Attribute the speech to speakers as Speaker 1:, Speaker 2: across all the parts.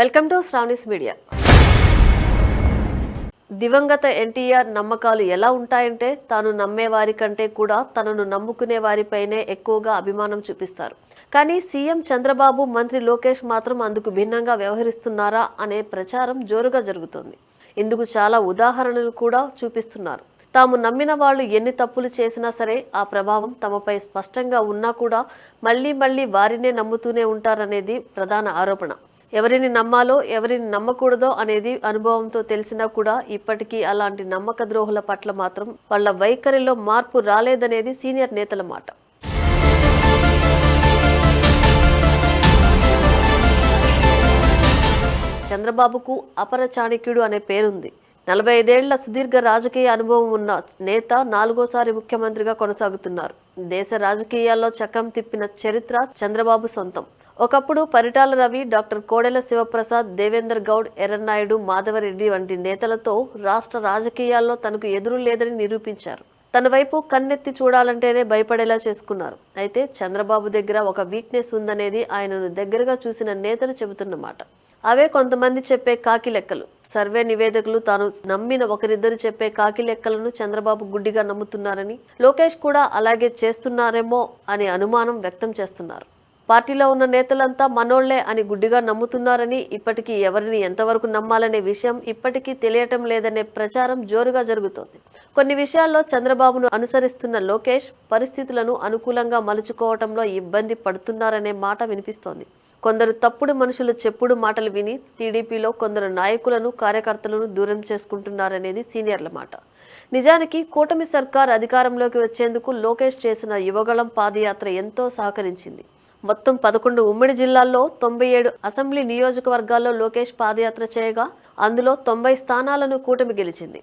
Speaker 1: Welcome to Sravani's media. దివంగత ఎన్టీఆర్ నమ్మకాలు ఎలా ఉంటాయంటే తాను నమ్మే వారి కంటే కూడా తనను నమ్ముకునే వారిపైనే ఎక్కువగా అభిమానం చూపిస్తారు. కానీ సీఎం చంద్రబాబు, మంత్రి లోకేష్ మాత్రం అందుకు భిన్నంగా వ్యవహరిస్తున్నారా అనే ప్రచారం జోరుగా జరుగుతోంది. ఇందుకు చాలా ఉదాహరణలు కూడా చూపిస్తున్నారు. తాము నమ్మిన వాళ్ళు ఎన్ని తప్పులు చేసినా సరే ఆ ప్రభావం తమపై స్పష్టంగా ఉన్నా కూడా మళ్లీ వారినే నమ్ముతూనే ఉంటారనేది ప్రధాన ఆరోపణ. ఎవరిని నమ్మాలో ఎవరిని నమ్మకూడదో అనేది అనుభవంతో తెలిసినా కూడా ఇప్పటికీ అలాంటి నమ్మక ద్రోహుల పట్ల మాత్రం వాళ్ళ వైఖరిలో మార్పు రాలేదనేది సీనియర్ నేతల మాట. చంద్రబాబుకు అపర చాణక్యుడు అనే పేరుంది. 45 ఏళ్ల సుదీర్ఘ రాజకీయ అనుభవం ఉన్న నేత 4వ సారి ముఖ్యమంత్రిగా కొనసాగుతున్నారు. దేశ రాజకీయాల్లో చక్రం తిప్పిన చరిత్ర చంద్రబాబు సొంతం. ఒకప్పుడు పరిటాల రవి, డాక్టర్ కోడెల శివప్రసాద్, దేవేందర్ గౌడ్, ఎర్రన్నాయుడు, మాధవరెడ్డి వంటి నేతలతో రాష్ట్ర రాజకీయాల్లో తనకు ఎదురు లేదని నిరూపించారు. తన వైపు కన్నెత్తి చూడాలంటేనే భయపడేలా చేసుకున్నారు. అయితే చంద్రబాబు దగ్గర ఒక వీక్నెస్ ఉందనేది ఆయనను దగ్గరగా చూసిన నేతలు చెబుతున్నమాట. అవే కొంతమంది చెప్పే కాకి లెక్కలు. సర్వే నివేదికలు తాను నమ్మిన ఒకరిద్దరు చెప్పే కాకి లెక్కలను చంద్రబాబు గుడ్డిగా నమ్ముతున్నారని, లోకేష్ కూడా అలాగే చేస్తున్నారేమో అని అనుమానం వ్యక్తం చేస్తున్నారు. పార్టీలో ఉన్న నేతలంతా మనోళ్లే అని గుడ్డిగా నమ్ముతున్నారని, ఇప్పటికీ ఎవరిని ఎంతవరకు నమ్మాలనే విషయం ఇప్పటికీ తెలియటం లేదనే ప్రచారం జోరుగా జరుగుతోంది. కొన్ని విషయాల్లో చంద్రబాబును అనుసరిస్తున్న లోకేష్ పరిస్థితులను అనుకూలంగా మలుచుకోవటంలో ఇబ్బంది పడుతున్నారనే మాట వినిపిస్తోంది. కొందరు తప్పుడు మనుషులు చెప్పుడు మాటలు విని టీడీపీలో కొందరు నాయకులను, కార్యకర్తలను దూరం చేసుకుంటున్నారనేది సీనియర్ల మాట. నిజానికి కూటమి సర్కార్ అధికారంలోకి వచ్చేందుకు లోకేష్ చేసిన యువగళం పాదయాత్ర ఎంతో సహకరించింది. మొత్తం 11 ఉమ్మడి జిల్లాల్లో 97 అసెంబ్లీ నియోజకవర్గాల్లో లోకేష్ పాదయాత్ర చేయగా అందులో 90 స్థానాలను కూటమి గెలిచింది.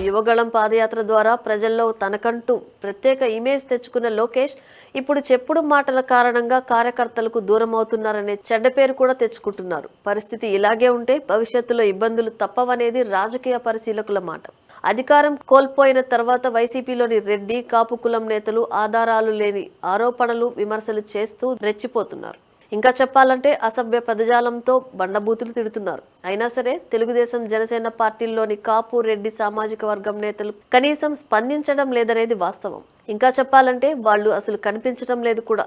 Speaker 1: యువగళం పాదయాత్ర ద్వారా ప్రజల్లో తనకంటూ ప్రత్యేక ఇమేజ్ తెచ్చుకున్న లోకేష్ ఇప్పుడు చెప్పుడు మాటల కారణంగా కార్యకర్తలకు దూరం అవుతున్నారనే చెడ్డ పేరు కూడా తెచ్చుకుంటున్నారు. పరిస్థితి ఇలాగే ఉంటే భవిష్యత్తులో ఇబ్బందులు తప్పవనేది రాజకీయ పరిశీలకుల మాట. అధికారం కోల్పోయిన తర్వాత వైసీపీలోని రెడ్డి, కాపు కులం నేతలు ఆధారాలు లేని ఆరోపణలు, విమర్శలు చేస్తూ రెచ్చిపోతున్నారు. ఇంకా చెప్పాలంటే అసభ్య పదజాలంతో బండబూతులు తిడుతున్నారు. అయినా సరే తెలుగుదేశం, జనసేన పార్టీల్లోని కాపు, రెడ్డి సామాజిక వర్గం నేతలు కనీసం స్పందించడం లేదనేది వాస్తవం. ఇంకా చెప్పాలంటే వాళ్ళు అసలు కనిపించడం లేదు కూడా.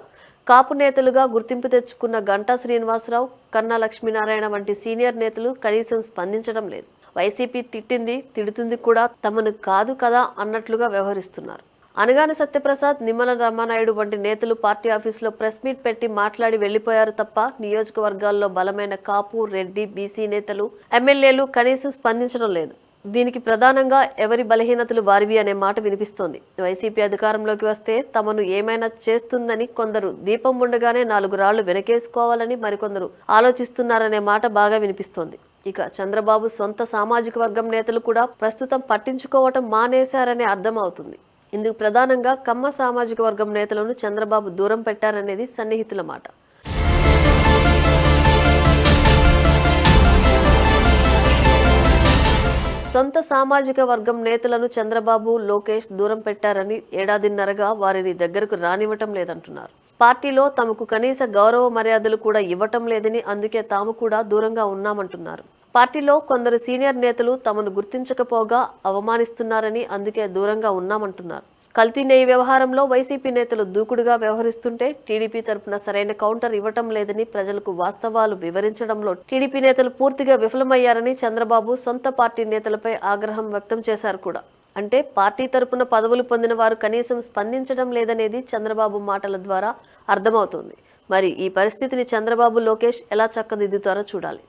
Speaker 1: కాపు నేతలుగా గుర్తింపు తెచ్చుకున్న గంటా శ్రీనివాసరావు, కన్నా లక్ష్మీనారాయణ వంటి సీనియర్ నేతలు కనీసం స్పందించడం లేదు. వైసీపీ తిట్టింది, తిడుతుంది కూడా తమను కాదు కదా అన్నట్లుగా వ్యవహరిస్తున్నారు. అనగాని సత్యప్రసాద్, నిమ్మల రామానాయుడు వంటి నేతలు పార్టీ ఆఫీసులో ప్రెస్ మీట్ పెట్టి మాట్లాడి వెళ్లిపోయారు తప్ప నియోజకవర్గాల్లో బలమైన కాపు, రెడ్డి, బీసీ నేతలు, ఎమ్మెల్యేలు కనీసం స్పందించడం లేదు. దీనికి ప్రధానంగా ఎవరి బలహీనతలు వారివి అనే మాట వినిపిస్తోంది. వైసీపీ అధికారంలోకి వస్తే తమను ఏమైనా చేస్తుందని కొందరు, దీపం ఉండగానే 4 రాళ్లు వెనకేసుకోవాలని మరికొందరు ఆలోచిస్తున్నారనే మాట బాగా వినిపిస్తోంది. ఇక చంద్రబాబు సొంత సామాజిక వర్గం నేతలు కూడా ప్రస్తుతం పట్టించుకోవటం మానేశారనే అర్థం అవుతుంది. ఇందుకు ప్రధానంగా కమ్మ సామాజిక వర్గం నేతలను చంద్రబాబు దూరం పెట్టారనేది సన్నిహితుల మాట. సొంత సామాజిక వర్గం నేతలను చంద్రబాబు, లోకేష్ దూరం పెట్టారని, ఏడాదిన్నరగా వారిని దగ్గరకు రానివ్వటం లేదంటున్నారు. పార్టీలో తమకు కనీస గౌరవ మర్యాదలు కూడా ఇవ్వటం లేదని, అందుకే తాము కూడా దూరంగా ఉన్నామంటున్నారు. పార్టీలో కొందరు సీనియర్ నేతలు తమను గుర్తించకపోగా అవమానిస్తున్నారని, అందుకే దూరంగా ఉన్నామంటున్నారు. కల్తీ నెయ్యి వ్యవహారంలో వైసీపీ నేతలు దూకుడుగా వ్యవహరిస్తుంటే టీడీపీ తరఫున సరైన కౌంటర్ ఇవ్వటం లేదని, ప్రజలకు వాస్తవాలు వివరించడంలో టీడీపీ నేతలు పూర్తిగా విఫలమయ్యారని చంద్రబాబు సొంత పార్టీ నేతలపై ఆగ్రహం వ్యక్తం చేశారు కూడా. అంటే పార్టీ తరపున పదవులు పొందిన వారు కనీసం స్పందించడం లేదనేది చంద్రబాబు మాటల ద్వారా అర్థమవుతోంది. మరి ఈ పరిస్థితిని చంద్రబాబు, లోకేష్ ఎలా చక్కదిద్దుతారో చూడాలి.